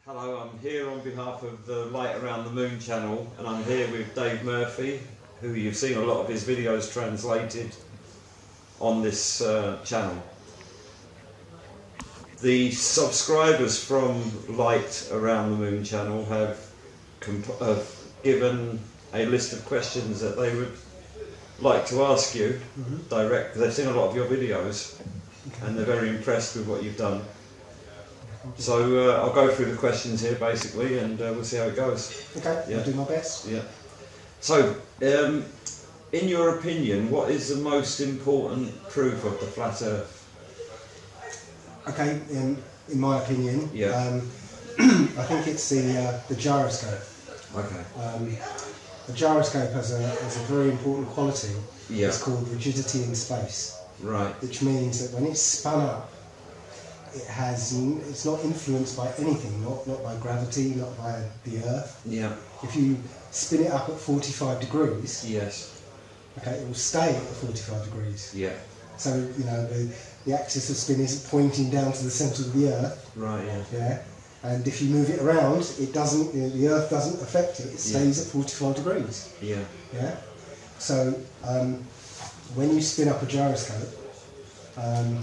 Hello, I'm here on behalf of the Light Around the Moon channel, and I'm here with Dave Murphy, who you've seen a lot of his videos translated on this channel. The subscribers from Light Around the Moon channel have given a list of questions that they would like to ask you direct. They've seen a lot of your videos and they're very impressed with what you've done. So I'll go through the questions here basically, and we'll see how it goes. Okay, yeah. I'll do my best. Yeah. So, in your opinion, what is the most important proof of the flat Earth? Okay, in my opinion, Yeah. I think it's the gyroscope. Okay. The gyroscope has a very important quality. Yeah. It's called rigidity in space. Right. Which means that when it's spun up, it's not influenced by anything, not by gravity, not by the Earth. Yeah. If you spin it up at 45 degrees, Yes. okay, it will stay at 45 degrees. Yeah. So, you know, the axis of spin isn't pointing down to the centre of the Earth. Right, yeah. Yeah. And if you move it around, it doesn't, the Earth doesn't affect it, it stays at 45 degrees. Yeah. Yeah. So, when you spin up a gyroscope, and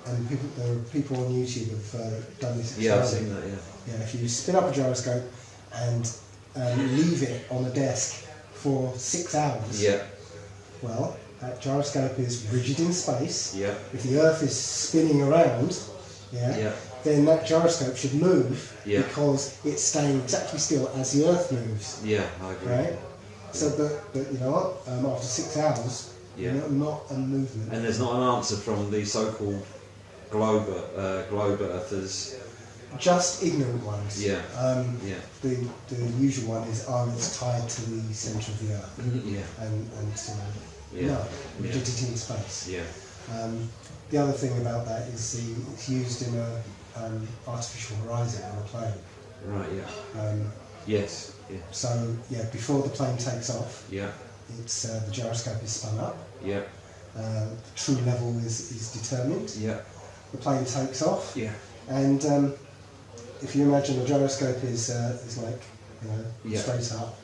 there are people on YouTube who've done this experiment. Yeah, I've seen that, yeah. Yeah, if you spin up a gyroscope and leave it on a desk for 6 hours, Yeah. well, that gyroscope is rigid in space. Yeah. If the Earth is spinning around, Yeah. then that gyroscope should move Yeah. because it's staying exactly still as the Earth moves. Yeah, I agree. Right? So, but you know what? After 6 hours, Yeah. not a movement. And there's not an answer from the so-called globe earthers. Just ignorant ones. Yeah. Yeah. The usual one is, it's tied to the centre of the Earth. Yeah. And Yeah. no, rigidity in space. Yeah. The other thing about that is it's used in a artificial horizon on a plane. Right, yeah. Yes. Yeah. So yeah, before the plane takes off, Yeah. it's the gyroscope is spun up. Yeah. The true level is determined. Yeah. The plane takes off. Yeah. And if you imagine the gyroscope is like, you know, Yeah. straight up,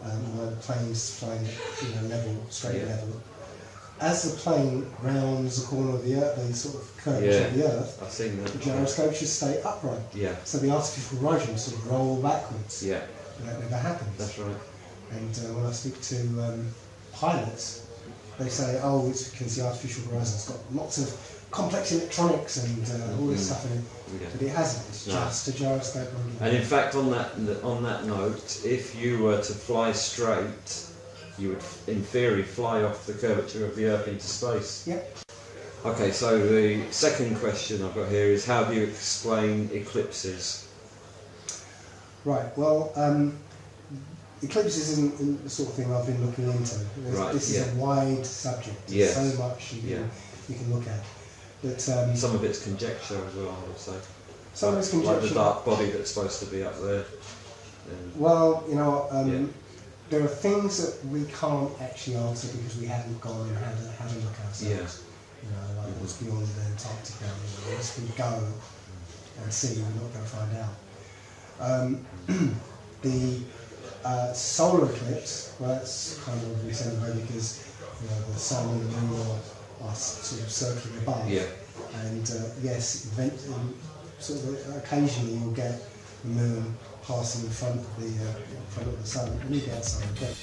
while the plane's flying at level, straight Yeah. level. As the plane rounds the corner of the Earth, the sort of curvature of the Earth, I've seen that. the gyroscope should stay upright. Yeah. So the artificial horizon sort of roll backwards. Yeah. And that never happens. That's right. And when I speak to pilots, they say, it's because the artificial horizon's got lots of complex electronics and all this stuff in it. Yeah. But it hasn't. It's just a gyroscope. And in fact, on that note, if you were to fly straight, you would, in theory, fly off the curvature of the Earth into space. Yeah. Okay, so the second question I've got here is, how do you explain eclipses? Right. Well, eclipses isn't the sort of thing I've been looking into. Right, This is a wide subject. There's Yes. so much you can look at. But Some of it's conjecture as well, I would say. some of it's conjecture. Like the dark body that's supposed to be up there. Well, you know, Yeah. there are things that we can't actually answer because we haven't gone and had a look ourselves. Yeah. You know, like what's beyond Antarctica. Unless we go and see, we're not going to find out. The solar eclipse, well, that's kind of we celebrate because the sun and the moon are sort of circling above. Yeah. And yes, sort of occasionally you'll get the moon passing in front of the sun. When you get outside, okay.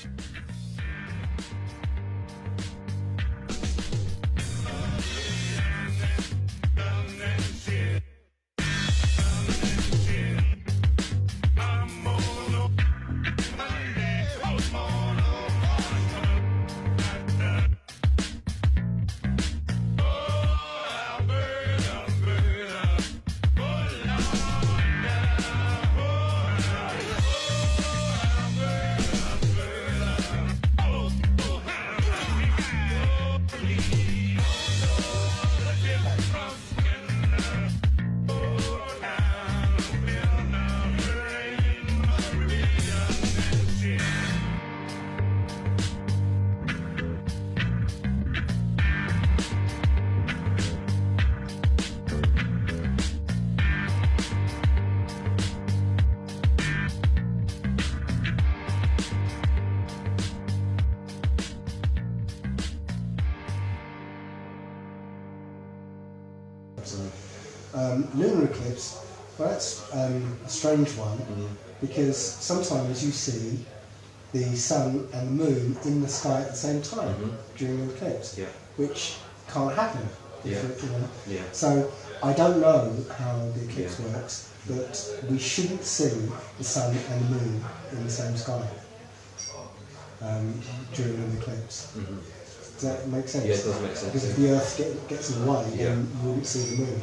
Lunar eclipse, well, that's a strange one, because sometimes you see the sun and the moon in the sky at the same time during an eclipse, which can't happen. So I don't know how the eclipse works, but we shouldn't see the sun and the moon in the same sky during an eclipse. Does that make sense? Yeah, it does make sense. Because if the Earth gets in the way, then you wouldn't see the moon.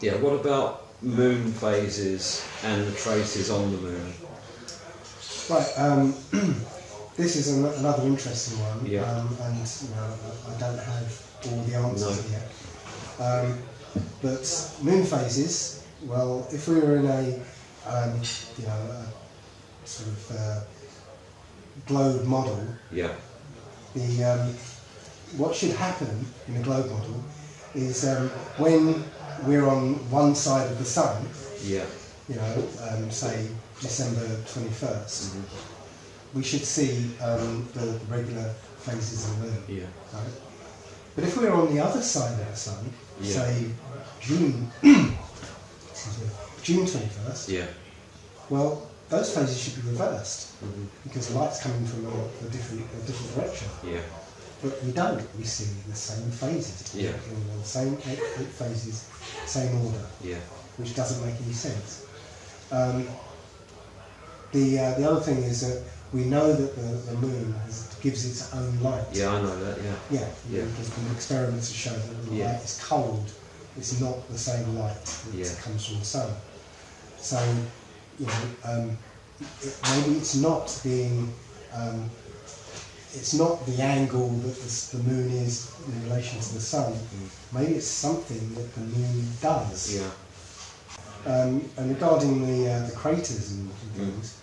Yeah, what about moon phases and the traces on the moon? Right, this is another interesting one, and I don't have all the answers yet. But moon phases, well, if we were in a sort of globe model, what should happen in a globe model is when we're on one side of the sun, say December 21st, we should see the regular phases of the moon. Right? But if we're on the other side of the sun, say June, June 21st, well, those phases should be reversed because light's coming from a different direction. But we don't. We see the same phases. The same eight phases, same order. Which doesn't make any sense. The other thing is that we know that the moon gives its own light. Yeah, I know that. There's been experiments to show that the light is cold. It's not the same light that comes from the sun. So, maybe it's not being. It's not the angle that the moon is in relation to the sun. Maybe it's something that the moon does. And regarding the craters and things,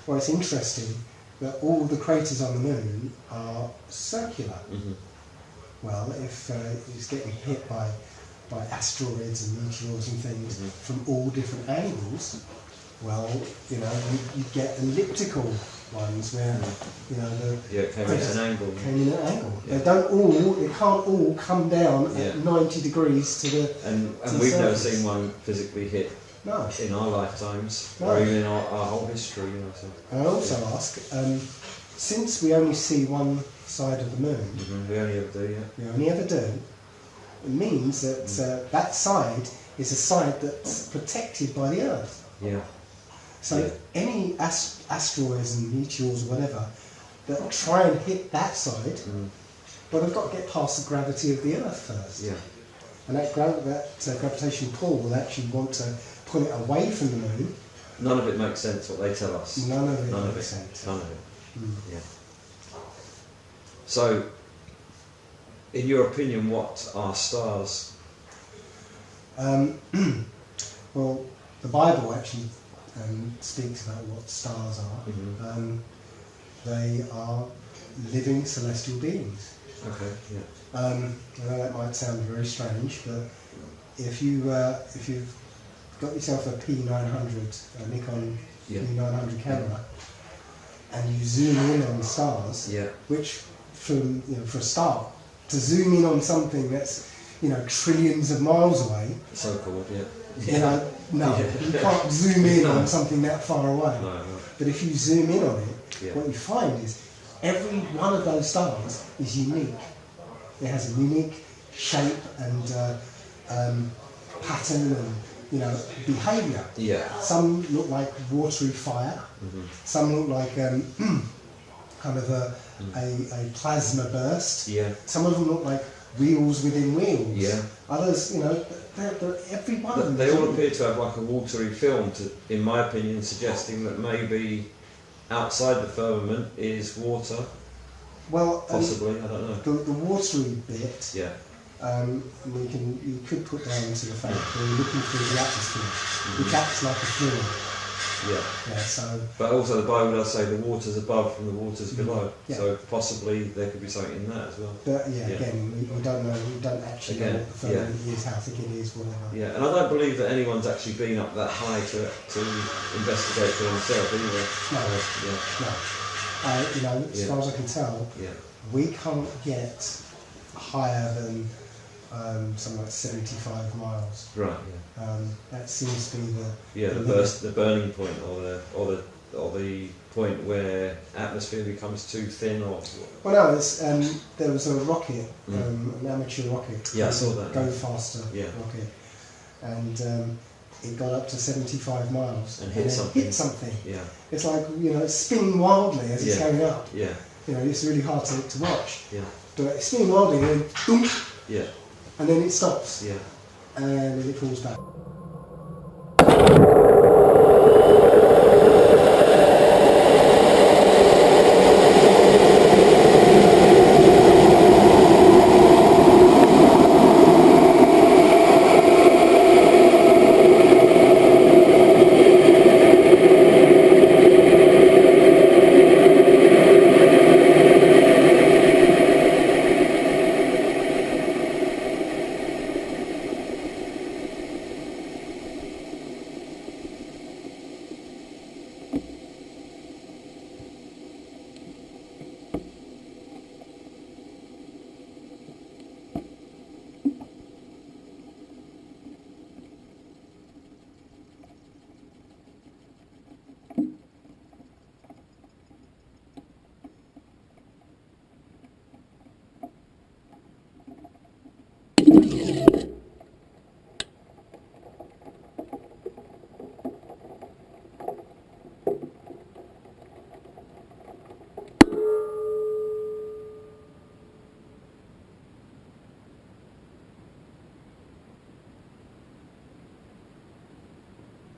well, it's interesting that all the craters on the moon are circular. Well, if it's getting hit by asteroids and meteors and things from all different angles, well, you get elliptical ones where it came in an angle. It can't all come down at 90 degrees to the and to the we've never surface. seen one physically hit in our lifetimes, or even in our whole history. So. And I also ask, since we only see one side of the moon, we only ever do, we only ever do, it means that that side is a side that's protected by the Earth. So any asteroids and meteors or whatever that try and hit that side, but they've got to get past the gravity of the Earth first. And that gravitational pull will actually want to pull it away from the moon. None of it makes sense, what they tell us. None of it makes sense. None of it. So, in your opinion, what are stars? Well, the Bible actually speaks about what stars are. They are living celestial beings. I know that might sound very strange, but if you've got yourself a P900, a Nikon P900 camera, and you zoom in on the stars, which for a start, to zoom in on something that's trillions of miles away, So-called, no, you can't zoom in on something that far away. No. But if you zoom in on it, what you find is every one of those stars is unique. It has a unique shape and pattern and behaviour. Some look like watery fire. Some look like kind of a plasma burst. Some of them look like wheels within wheels. Others, every one of them. They all appear to have like a watery film, in my opinion, suggesting that maybe outside the firmament is water. Well, possibly, I don't know. The watery bit, you could put down to the fact that you're looking through the atmosphere, which acts like a fluid. So. But also the Bible does say the water's above and the water's below. So possibly there could be something in that as well. But again, we don't know. We don't actually know what the firmament is, how thick it is, whatever. And I don't believe that anyone's actually been up that high to investigate for themselves either. No. As far as I can tell, we can't get higher than something like 75 miles. Right. That seems to be the burning point, or the point where atmosphere becomes too thin, or. Well, no, there was a rocket, an amateur rocket. Yeah, I saw that. Go faster rocket, and it got up to 75 miles and hit something. Yeah. It's like, it's spinning wildly as it's going up. Yeah. It's really hard to watch. Yeah. But it's spinning wildly and then boom. Yeah. And then it stops. Yeah. And then it falls back.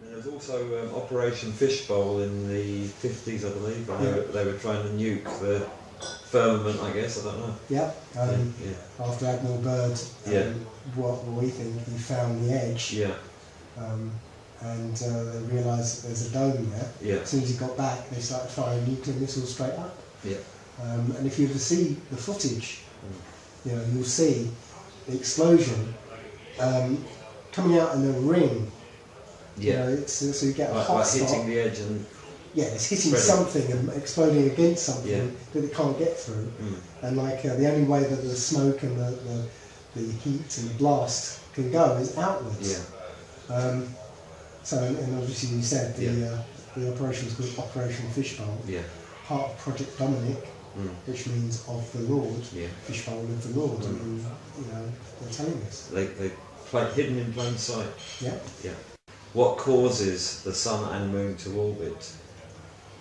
There's also Operation Fishbowl in the 50s, I believe. They were trying to nuke the firmament, I guess, I don't know. Yeah. After Admiral Byrd, what we think, he found the edge. Yeah. And they realised that there's a dome there. Yeah. As soon as he got back, they started firing nuclear missiles straight up. Yeah. And if you ever see the footage, you'll see the explosion coming out in a ring. Yeah. So you get a hot like spot. hitting the edge and. Yeah, it's hitting something and exploding against something that it can't get through. And the only way that the smoke and the heat and the blast can go is outwards. Yeah. And obviously you said the operation was called Operation Fishbowl. Yeah. Part of Project Dominic, which means of the Lord. Yeah. Fishbowl of the Lord. And, they're telling us. They hidden in plain sight. Yeah. Yeah. What causes the sun and moon to orbit?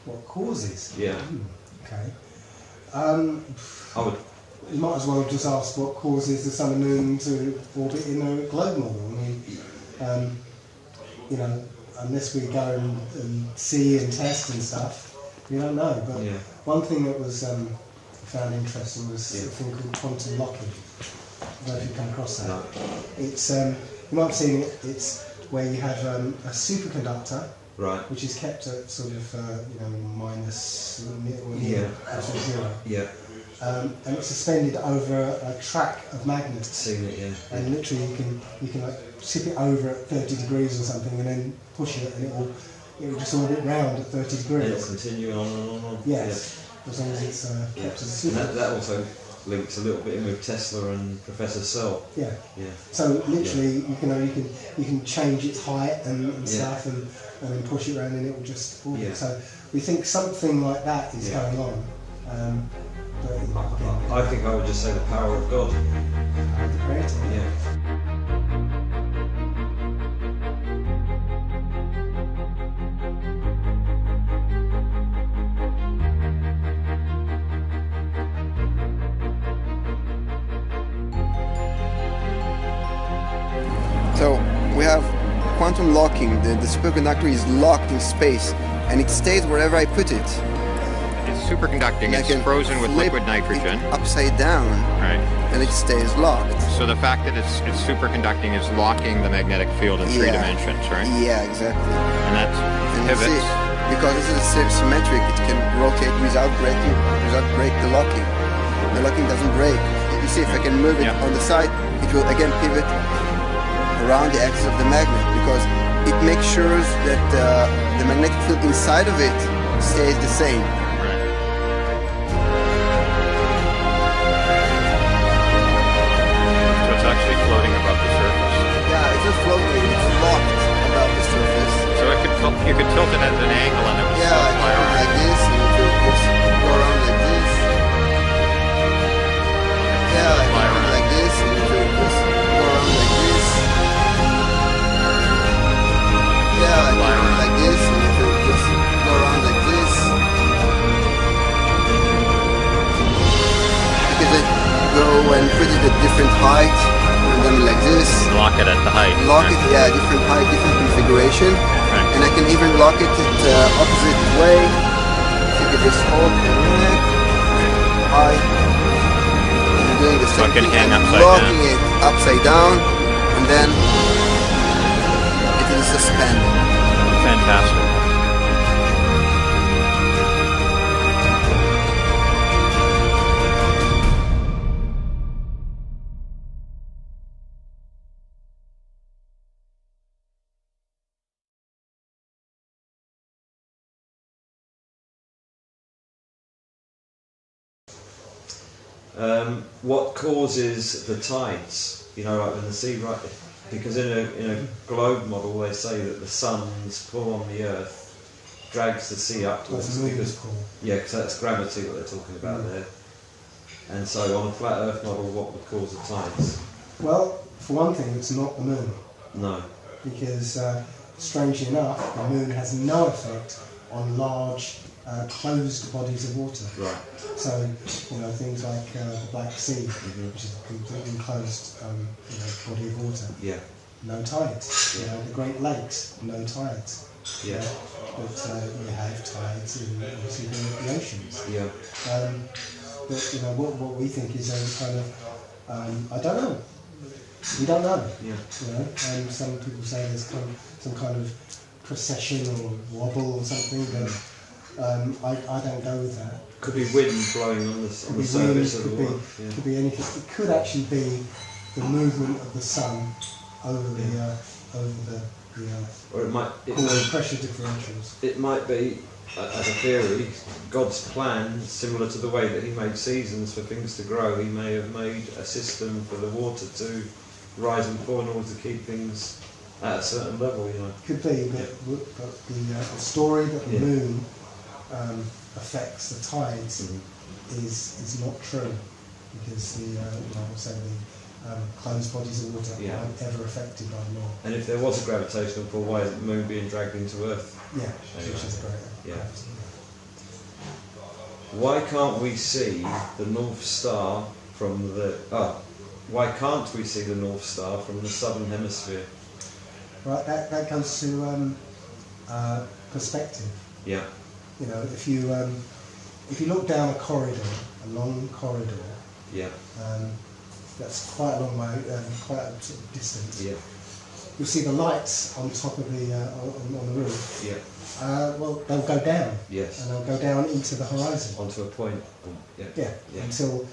What causes? Yeah. Okay. You might as well just ask what causes the sun and moon to orbit in a globe model. I mean, unless we go and see and test and stuff, we don't know. But one thing that was found interesting was a thing called quantum locking. I don't know if you've come across that. No. It's you might have seen it. It's where you have a superconductor. Right. Which is kept at sort of minus or near zero. Yeah. And it's suspended over a track of magnets. Seen it, yeah. And literally you can like tip it over at 30 degrees or something, and then push it, and it will just orbit round at 30 degrees. And it'll continue on and on and on. Yes. Yeah. As long as it's kept as a superconductor. And that also links a little bit in with Tesla and Professor Cell. Yeah. Yeah. So literally, you can change its height and stuff, and then push it around, and it will just orbit. Yeah. So we think something like that is going on. But I think I would just say the power of God. Power of the Creator. Yeah. So we have quantum locking. The superconductor is locked in space, and it stays wherever I put it. It's superconducting. It's frozen with liquid nitrogen. Upside down, right? And it stays locked. So the fact that it's superconducting is locking the magnetic field in 3 dimensions, right? Yeah, exactly. And that's pivots. Because this is symmetric, it can rotate without break the locking. The locking doesn't break. You see, if I can move it on the side, it will again pivot around the axis of the magnet, because it makes sure that the magnetic field inside of it stays the same. not floating, it's locked above the surface. So you could tilt it at an angle and it would Yeah, fly around. like this, and it will just go around like this. Yeah, like this, and it will just go around like this. Yeah, like this, and it will just go around like this. You could go and put it at different height, and then like this. Lock it at the height. Lock it, yeah, different height, different configuration. And I can even lock it the opposite way. So you can just hold it high. And doing the same thing. And locking it upside down. And then it will suspend. Fantastic. What causes the tides? You know, like when the sea, right? Because in a globe model, they say that the sun's pull on the Earth drags the sea upwards. Because that's gravity what they're talking about there. And so, on a flat Earth model, what would cause the tides? Well, for one thing, it's not the moon. No. Because, strangely enough, the moon has no effect on large, closed bodies of water. Right. So, you know, things like the Black Sea, which is a completely enclosed body of water. Yeah. No tides. You know, the Great Lakes, no tides. Yeah. But you have tides in obviously the oceans. Yeah. But you know, what we think is a kind of, I don't know. We don't know. Yeah. You know, and some people say there's some kind of precession or wobble or something, but I don't go with that. Could be wind blowing on the surface of the water. Yeah. Could be anything. It could actually be the movement of the sun over the or it might pressure differentials. It might be, as a theory, God's plan, similar to the way that He made seasons for things to grow. He may have made a system for the water to rise and fall in order to keep things at a certain level. You know. Could be, but the story that the moon affects the tides is not true, because the closed bodies of water aren't ever affected by the law. And if there was a gravitational pull, why is the moon being dragged into Earth? Yeah, which is great. Yeah. Why can't we see the North Star from the? Why can't we see the North Star from the southern hemisphere? Right, that comes to perspective. Yeah. You know, if you look down a corridor, a long corridor. Yeah. That's quite a long way, quite a sort of distance. Yeah. You'll see the lights on top of the on the roof. Yeah. Well, they'll go down. Yes. And they'll go down into the horizon. Onto a point. Yeah. Until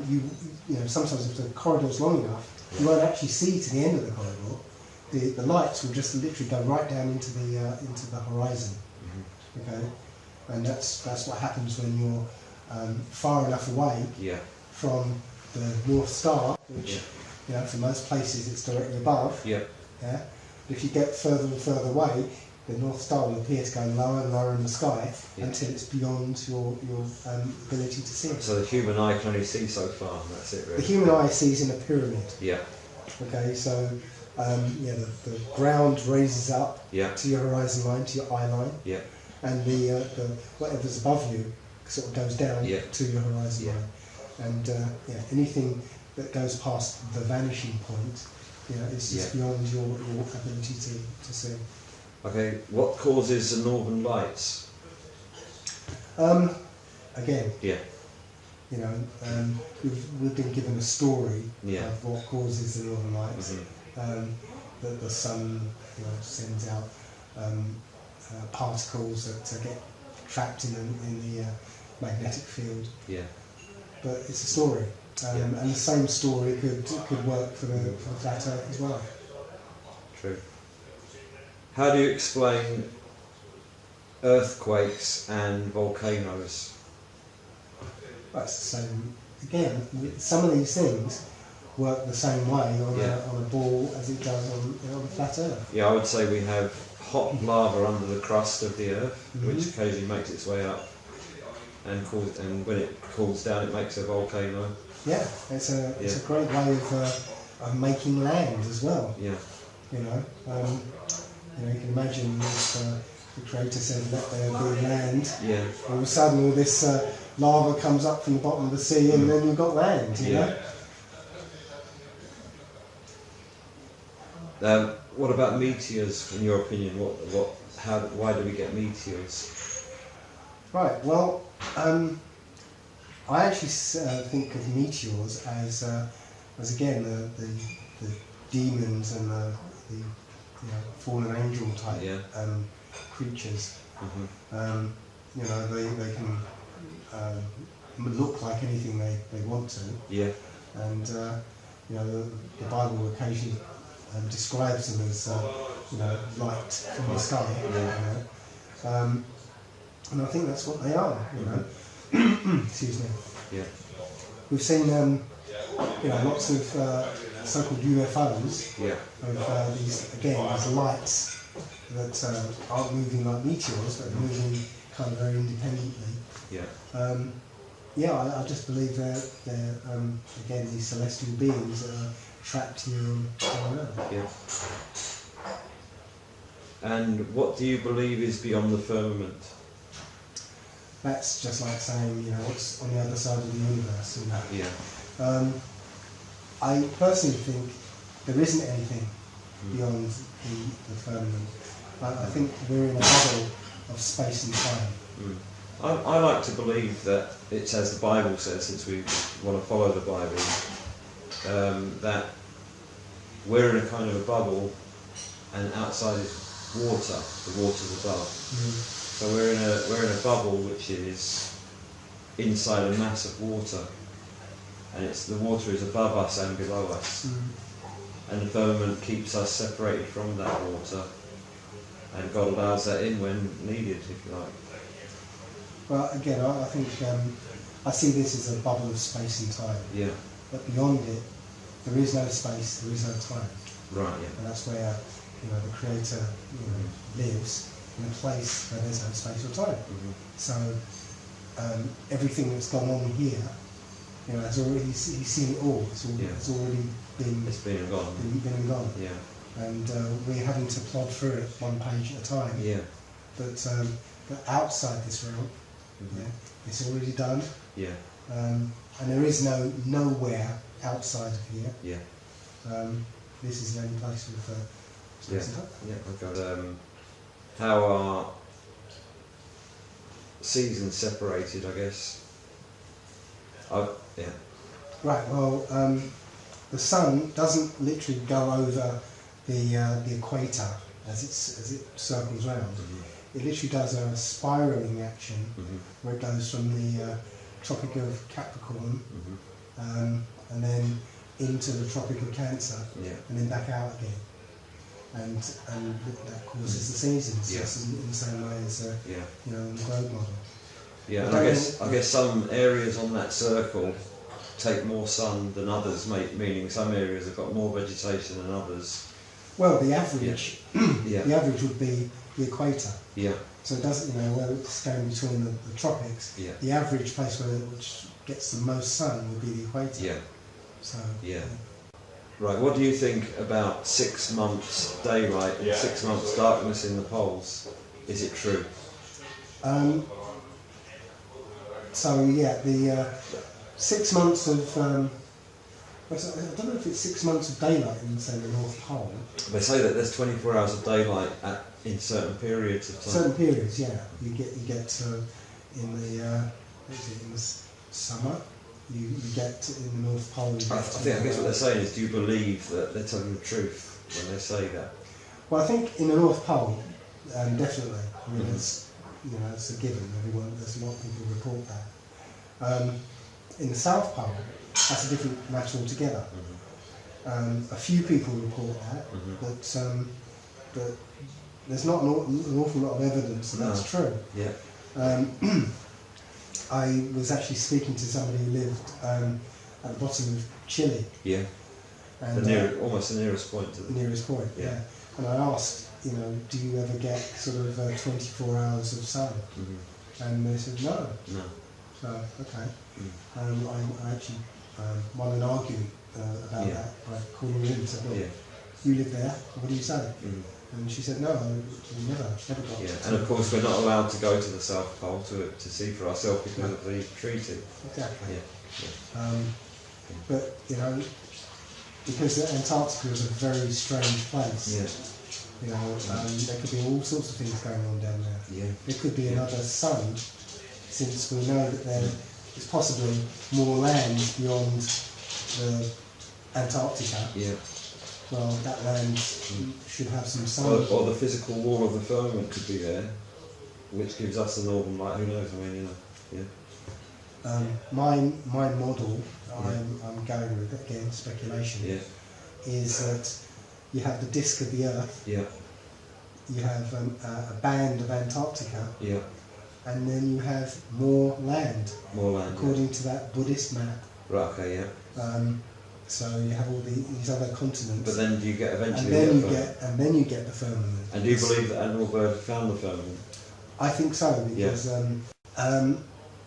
you know, sometimes if the corridor's long enough, you won't actually see to the end of the corridor. The lights will just literally go right down into the horizon. Okay. And that's what happens when you're far enough away from the North Star, which you know, for most places it's directly above. Yeah. But if you get further and further away, the North Star will appear to go lower and lower in the sky until it's beyond your ability to see it. So the human eye can only see so far, and that's it really. The human eye sees in a pyramid. Yeah. Okay, so the ground raises up to your horizon line, to your eye line. Yeah. And the whatever's above you sort of goes down to your horizon line. And anything that goes past the vanishing point, you know, it's just beyond your ability to see. Okay, what causes the northern lights? Again, you know, we've been given a story of what causes the northern lights. That the sun, you know, sends out particles that get trapped in the magnetic field. Yeah. But it's a story, and the same story could work for the flat Earth as well. True. How do you explain earthquakes and volcanoes? Right, so again, some of these things work the same way on, Yeah. on a ball as it does on the flat Earth. Yeah, I would say we have hot lava under the crust of the Earth, which occasionally makes its way up, and when it cools down, it makes a volcano. Yeah, it's a great way of making land as well. Yeah. You know, you can imagine if the Creator said, "Let there be land." Yeah. All of a sudden, all this lava comes up from the bottom of the sea, and then you've got land. You know. What about meteors, in your opinion? Why do we get meteors? Right. Well, I actually think of meteors as again the demons and the fallen angel type creatures. You know, they can look like anything they want to. Yeah. And you know, the Bible occasionally describes them as light from the sky. Yeah. You know? And I think that's what they are. You know. Excuse me. Yeah. We've seen lots of so-called UFOs. Yeah. Of these lights that aren't moving like meteors, but moving kind of very independently. Yeah. I just believe they're again these celestial beings that are trapped here on Earth. Yeah. And what do you believe is beyond the firmament? That's just like saying, what's on the other side of the universe. And Yeah. I personally think there isn't anything beyond the firmament. I think we're in a bubble of space and time. I like to believe that it's as the Bible says, since we want to follow the Bible, that we're in a kind of a bubble, and outside is water. The water's above. So we're in a bubble which is inside a mass of water, and the water is above us and below us, and the firmament keeps us separated from that water, and God allows that in when needed, if you like. Well, again, I think I see this as a bubble of space and time. Yeah. But beyond it, there is no space, there is no time. Right. Yeah. And that's where the Creator lives in a place where there's no space or time. So everything that's gone on here, has already he's seen it all. It's already been. It's been and gone. Been and gone. Yeah. And we're having to plod through it one page at a time. Yeah. But outside this realm, it's already done. Yeah. And there is nowhere outside of here. Yeah. This is the only place with space and time. Yeah. Okay. How are seasons separated? I guess. Yeah. Right. Well, the sun doesn't literally go over the equator as it circles round. It literally does a spiralling action where it goes from the Tropic of Capricorn and then into the Tropic of Cancer and then back out again. And that causes the seasons, just in the same way as the globe model. Yeah, and I guess some areas on that circle take more sun than others, meaning some areas have got more vegetation than others. Well, the average, the average would be the equator. Yeah. So it doesn't, where it's going between the tropics. Yeah. The average place which gets the most sun would be the equator. Yeah. So. Yeah. Right. What do you think about 6 months daylight and 6 months darkness in the poles? Is it true? The 6 months of I don't know if it's 6 months of daylight in, say, the North Pole. They say that there's 24 hours of daylight in certain periods of time. Certain periods, yeah. You get in the summer. You get in the North Pole. I guess what they're saying is, do you believe that they're telling the truth when they say that? Well, I think in the North Pole, definitely. I mean, it's a given. There's a lot of people report that. In the South Pole, that's a different matter altogether. A few people report that, but there's not an awful lot of evidence that that's true. Yeah. I was actually speaking to somebody who lived at the bottom of Chile. Yeah. And almost the nearest point to the nearest point. Yeah. And I asked, you know, do you ever get sort of 24 hours of sun? And they said no. No. So okay. I actually won an argument about that by calling her in and said, look, you live there, what do you say? And she said, no, we never got. Yeah, and of course we're not allowed to go to the South Pole to see for ourselves because of the treaty. Exactly. Yeah. But you know, because Antarctica is a very strange place. Yeah. You know, there could be all sorts of things going on down there. Yeah. There could be another sun, since we know that there is possibly more land beyond the Antarctica. Yeah. Well, that land should have some sun. Or the physical wall of the firmament could be there, which gives us the northern light. Who knows? I mean, you know. Yeah. My model, I'm going with, again, speculation, is that you have the disk of the Earth, you have a band of Antarctica, and then you have more land, according to that Buddhist map. Right, okay, yeah. So you have all these other continents. But then do you get eventually and then you get the firmament. And do you believe that Admiral Byrd found the firmament? I think so, because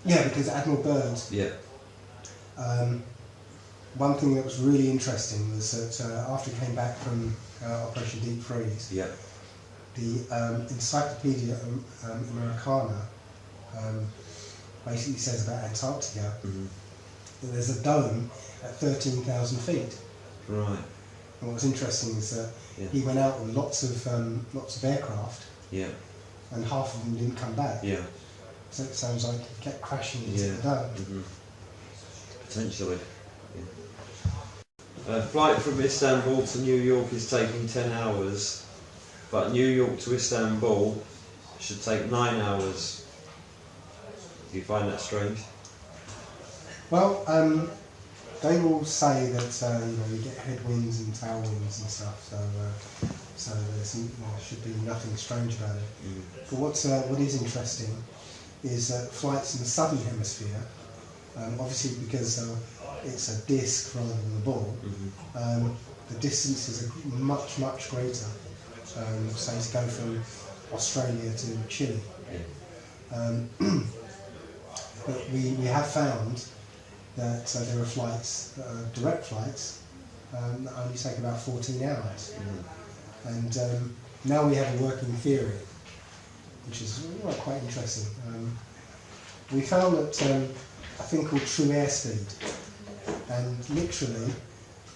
because Admiral Byrd. Yeah. One thing that was really interesting was that after he came back from Operation Deep Freeze, the Encyclopedia Americana basically says about Antarctica that there's a dome at 13,000 feet. Right. And what was interesting is that he went out with lots of aircraft. Yeah. And half of them didn't come back. Yeah. So it sounds like he kept crashing into the dome. Potentially. Yeah. Flight from Istanbul to New York is taking 10 hours, but New York to Istanbul should take 9 hours. Do you find that strange? Well, they will say that you get headwinds and tailwinds and stuff, so there should be nothing strange about it. But what is interesting is that flights in the southern hemisphere, obviously because it's a disc rather than a ball, the distances are much greater. Say to go from Australia to Chile. But we have found that there are flights, direct flights, that only take about 14 hours. And now we have a working theory, which is quite interesting. We found that a thing called true airspeed, and literally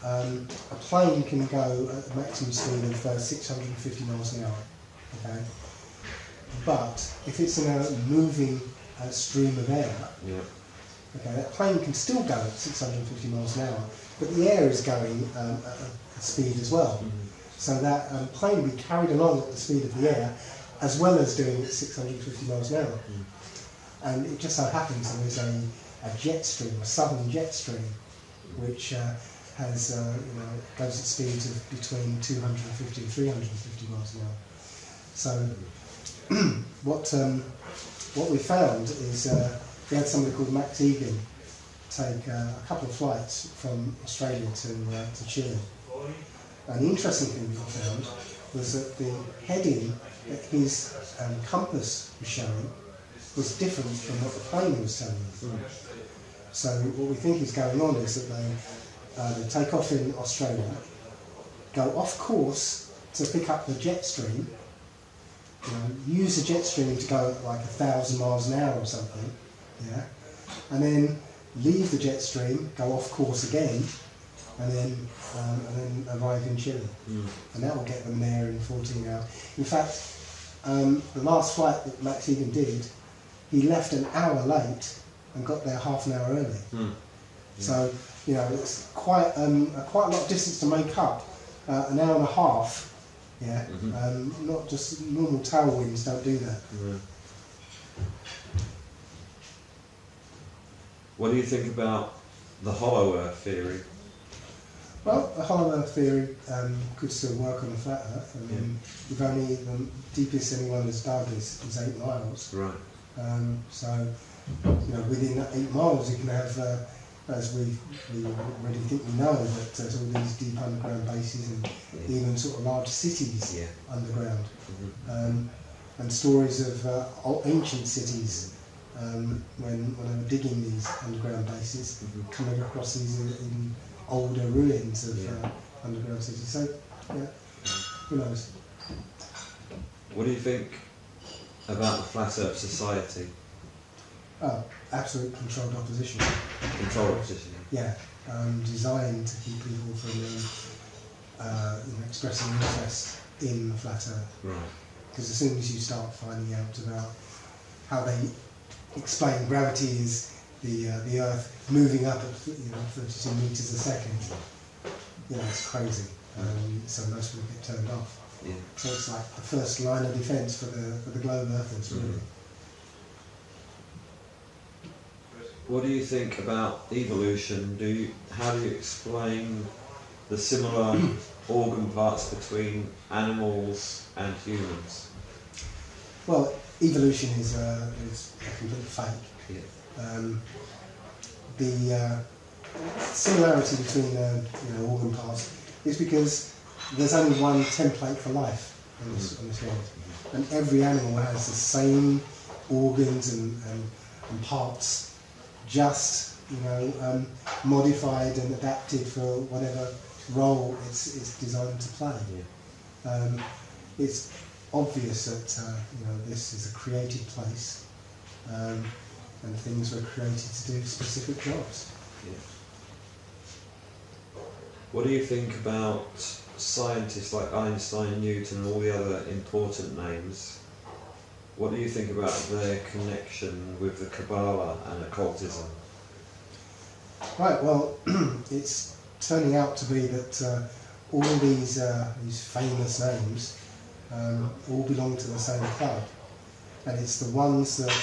a plane can go at the maximum speed of 650 miles an hour. Okay, but if it's in a moving stream of air, okay, that plane can still go at 650 miles an hour, but the air is going at a speed as well. So that plane will be carried along at the speed of the air, as well as doing it at 650 miles an hour. And it just so happens there is a jet stream, a southern jet stream, which has goes at speeds of between 250 and 350 miles an hour. So what we found is we had somebody called Max Egan take a couple of flights from Australia to Chile. And the interesting thing we found was that the heading that his compass was showing was different from what the plane was telling us. So what we think is going on is that they take off in Australia, go off course to pick up the jet stream, use the jet stream to go at like 1,000 miles an hour or something, and then leave the jet stream, go off course again, and then arrive in Chile. And that will get them there in 14 hours. In fact, the last flight that Max Egan did, he left an hour late and got there half an hour early. So, it's quite a lot of distance to make up. An hour and a half, not just normal tailwinds don't do that. What do you think about the hollow earth theory? Well, the hollow earth theory could still work on a flat earth. I mean, we've only, the deepest anyone has dug is 8 miles. Right. So, within that 8 miles you can have as we already think we know, that there's all these deep underground bases and even sort of large cities underground. And stories of ancient cities when they were digging these underground bases, coming across these in older ruins of underground cities. So, yeah, who knows? What do you think about the Flat Earth Society? Oh, absolute controlled opposition. Controlled opposition? Yeah, designed to keep people from expressing interest in the flat Earth. Right. Because as soon as you start finding out about how they explain gravity is the Earth moving up at 32 meters a second, it's crazy. So most people get turned off. Yeah. So it's like the first line of defence for the globe Earthers, really. What do you think about evolution? How do you explain the similar organ parts between animals and humans? Well, evolution is a complete fake. Yeah. The similarity between organ parts is because there's only one template for life on this world, and every animal has the same organs and parts, just modified and adapted for whatever role it's designed to play. Yeah. It's obvious that this is a created place, and things were created to do specific jobs. Yeah. What do you think about scientists like Einstein, Newton, and all the other important names? What do you think about their connection with the Kabbalah and occultism? Right, well, it's turning out to be that all these famous names all belong to the same club, and it's the ones that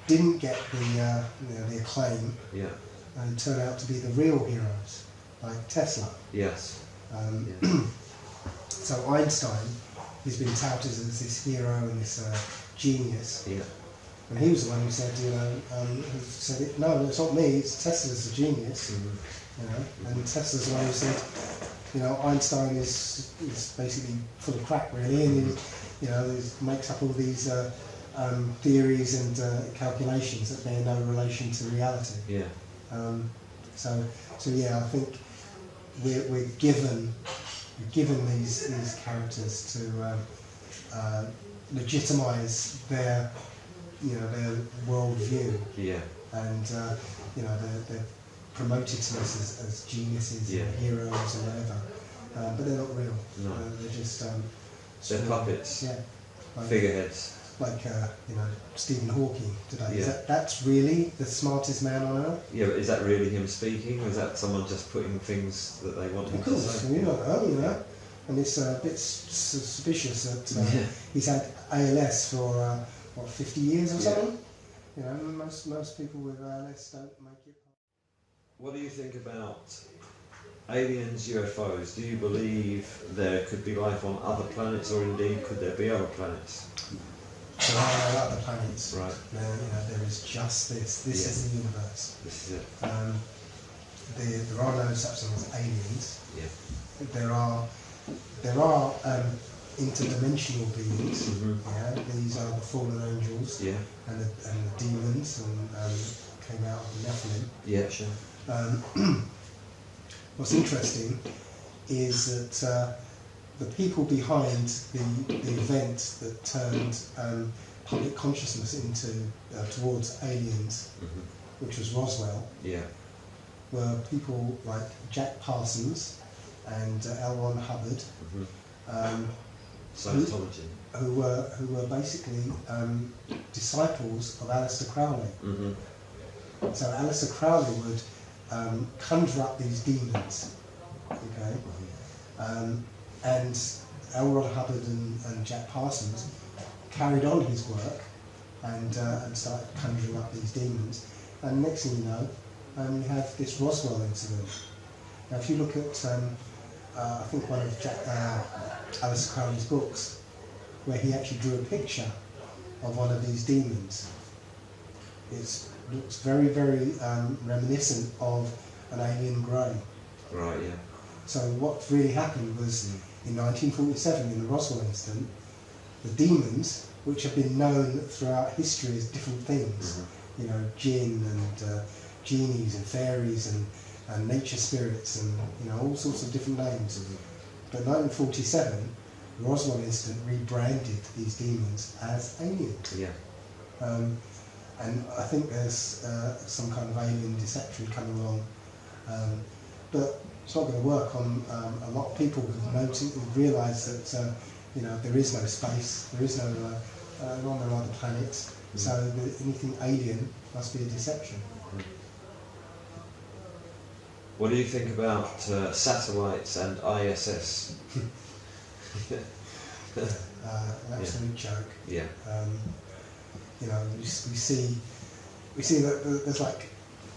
didn't get the acclaim and turn out to be the real heroes, like Tesla. Yes. So Einstein, he's been touted as this hero and this genius. Yeah. And he was the one who said, no, it's not me, it's Tesla's the genius. And Tesla's the one who said, Einstein is basically full of crap, really, and he makes up all these theories and calculations that bear no relation to reality. Yeah. So yeah, I think we're given these characters to legitimise their worldview. Yeah. And they're promoted to us as geniuses, and heroes, and whatever. But they're not real. No. They're just they're puppets. Yeah. Like, figureheads. Like Stephen Hawking today. Yeah. That's really the smartest man on earth? Yeah, but is that really him speaking, or is that someone just putting things that they want him to say? You don't know, And it's a bit suspicious that he's had ALS for 50 years or something. Most people with ALS don't make it. What do you think about aliens, UFOs? Do you believe there could be life on other planets, or indeed could there be other planets? There are no other planets. Right. There is just this. This is the universe. This is it. There are no such thing as aliens. Yeah. There are interdimensional beings. These are the fallen angels. Yeah. And the demons and came out of the Nephilim. Yeah, sure. What's interesting is that the people behind the event that turned public consciousness towards aliens, which was Roswell, were people like Jack Parsons and L. Ron Hubbard, Scientology, who were basically disciples of Aleister Crowley. So Aleister Crowley would conjure up these demons, and L. Ron Hubbard and Jack Parsons carried on his work and started conjuring up these demons. And next thing you know, you have this Roswell incident. Now, if you look at, I think one of Aleister Crowley's books, where he actually drew a picture of one of these demons, It looks very, very reminiscent of an alien grey. Right, yeah. So what really happened was in 1947, in the Roswell incident, the demons, which have been known throughout history as different things, you know, jinn and genies and fairies and nature spirits and, you know, all sorts of different names. But in 1947, the Roswell incident rebranded these demons as aliens. Yeah. And I think there's some kind of alien deception coming along. But it's not going to work on a lot of people who realise that you know, there is no space, there is no on no other planets, so anything alien must be a deception. What do you think about satellites and ISS? An absolute joke. Yeah. You know, we see that there's like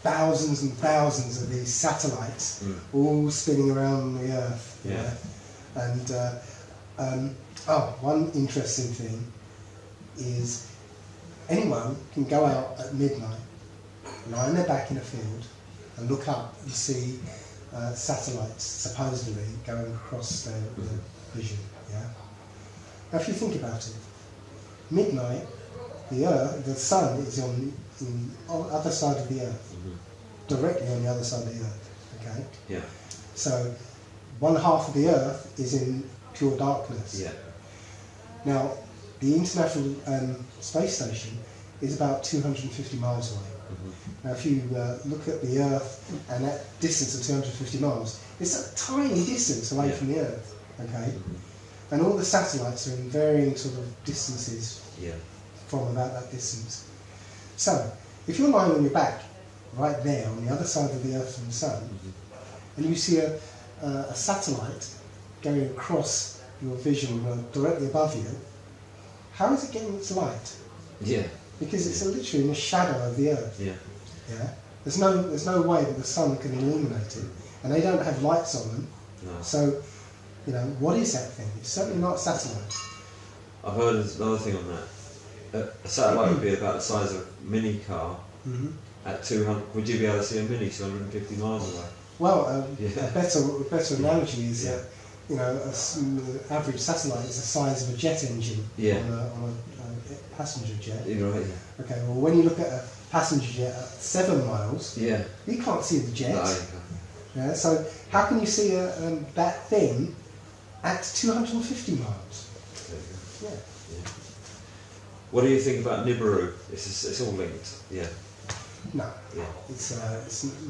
thousands and thousands of these satellites all spinning around the Earth. Yeah. And one interesting thing is anyone can go out at midnight, lie on their back in a field, and look up and see satellites supposedly going across their vision. Yeah. Now, if you think about it, midnight, the sun is on the other side of the Earth, directly on the other side of the Earth. Okay. Yeah. So, one half of the Earth is in pure darkness. Yeah. Now, the International Space Station is about 250 miles away. Now, if you look at the Earth and that distance of 250 miles, it's a tiny distance away from the Earth. Okay. And all the satellites are in varying sort of distances from about that distance. So, if you're lying on your back, right there on the other side of the Earth from the Sun, and you see a satellite going across your vision directly above you, how is it getting its light? Yeah. Because it's literally in the shadow of the Earth. Yeah. Yeah. There's no way that the sun can illuminate it, and they don't have lights on them. No. So, you know, what is that thing? It's certainly not a satellite. I've heard another thing on that. A satellite would be about the size of a mini car. At 200, would you be able to see a mini 250 miles away? Well, a better analogy is that, you know, an average satellite is the size of a jet engine on a passenger jet. You're right, yeah. Okay, well, when you look at a passenger jet at 7 miles, you can't see the jet. No, you can't. Yeah, so how can you see that thing at 250 miles? Yeah. What do you think about Nibiru? It's all linked. Yeah. No. Yeah. It's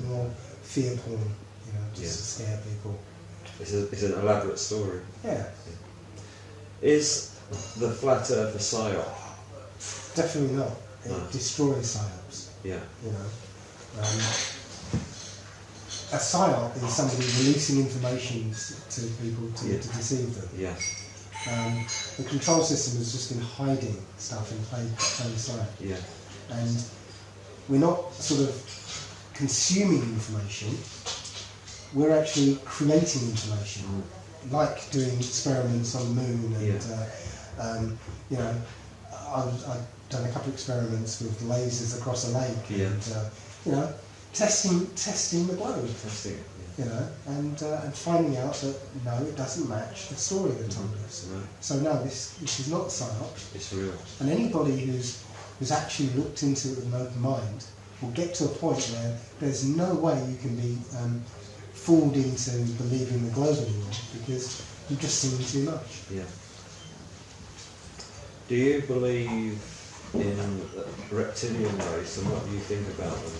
more fear porn, you know, just to scare people. It's an elaborate story. Yeah. Is the flat Earth a psyop? Definitely not. It destroys psyops. Yeah. You know. A psyop is somebody releasing information to people to deceive them. Yeah. The control system has just been hiding stuff in plain sight. Yeah. And we're not sort of consuming information, we're actually creating information, like doing experiments on the moon and, you know, I've done a couple of experiments with lasers across a lake and, you know, testing the globe. Testing it. You know, and finding out that no, it doesn't match the story they told us. No. So no, this is not psyop. It's real. And anybody who's actually looked into it with an open mind will get to a point where there's no way you can be fooled into believing the globe anymore because you've just seen too much. Yeah. Do you believe in the reptilian race, and what do you think about them?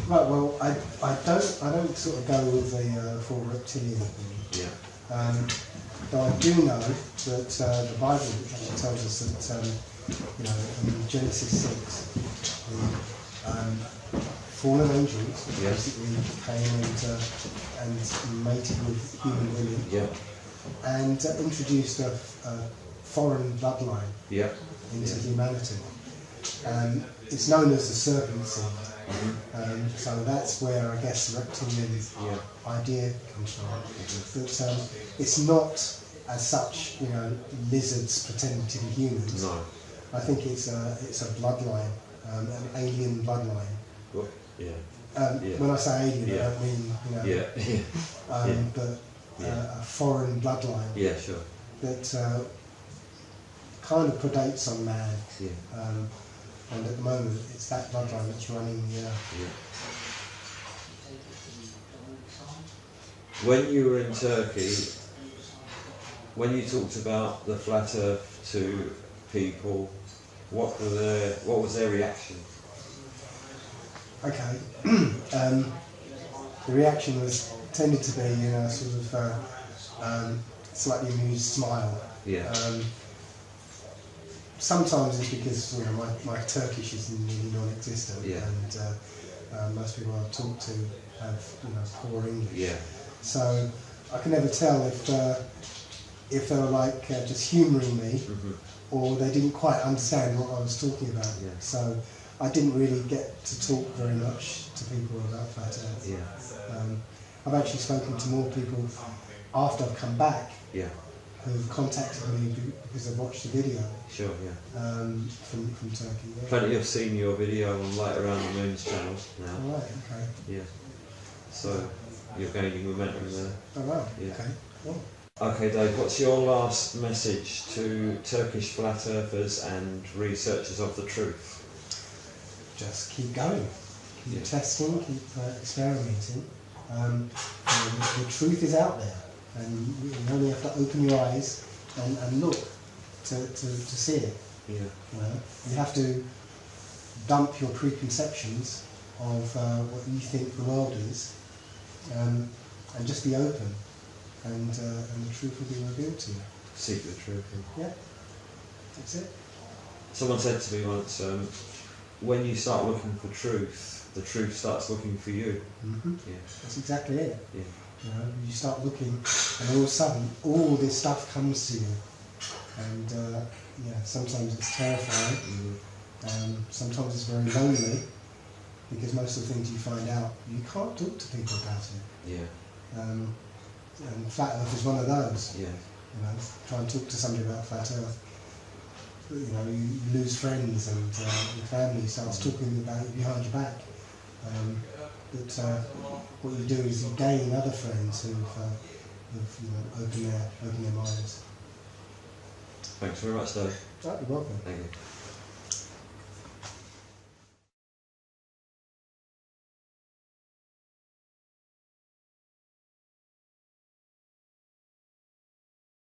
Right. Well, I don't sort of go with the full reptilian thing. Yeah. But I do know that the Bible actually tells us that you know, in Genesis 6, the fallen angels basically came and mated with human women. Yeah. And introduced a foreign bloodline into humanity. It's known as the serpent seed. So that's where I guess the reptilian idea comes from. But it's not as such, you know, lizards pretending to be humans. No. I think it's a bloodline, an alien bloodline. Well, yeah. When I say alien, I don't mean, you know, but a foreign bloodline. Yeah, sure. That kind of predates on man. Yeah. And at the moment, it's that bloodline that's running the earth. Yeah. When you were in Turkey, when you talked about the flat earth to people, what was their reaction? Okay. The reaction tended to be, you know, sort of slightly amused smile. Yeah. Sometimes it's because, you know, my Turkish is nearly non-existent, Yeah. and most people I've talked to have, you know, poor English. Yeah. So I can never tell if they were like just humouring me, or they didn't quite understand what I was talking about. Yeah. So I didn't really get to talk very much to people about flat earth. Yeah. I've actually spoken to more people after I've come back. Yeah. Who've contacted me because they've watched the video. Sure, yeah. From Turkey. Yeah. Plenty have seen your video on LightAroundtheMoon Channel now. Oh, right, okay. Yeah. So you're gaining momentum there. Oh, wow, Yeah. okay. Cool. Okay, Dave, what's your last message to Turkish flat earthers and researchers of the truth? Just keep going. Keep testing, keep experimenting. The truth is out there. And you only have to open your eyes and look to see it. Yeah. You know? You have to dump your preconceptions of what you think the world is, and just be open, and the truth will be revealed to you. Seek the truth. Yeah, that's it. Someone said to me once, when you start looking for truth, the truth starts looking for you. Yeah. That's exactly it. Yeah. You know, you start looking, and all of a sudden, all this stuff comes to you, and sometimes it's terrifying. Sometimes it's very lonely, because most of the things you find out, you can't talk to people about it. Yeah. And flat earth is one of those. Yeah. You know, try and talk to somebody about flat earth. You know, you lose friends, and your family starts talking about it behind your back. But what you do is you gain other friends who've you know, opened their minds. Thanks very much, Dave. Oh, you're welcome. Thank you.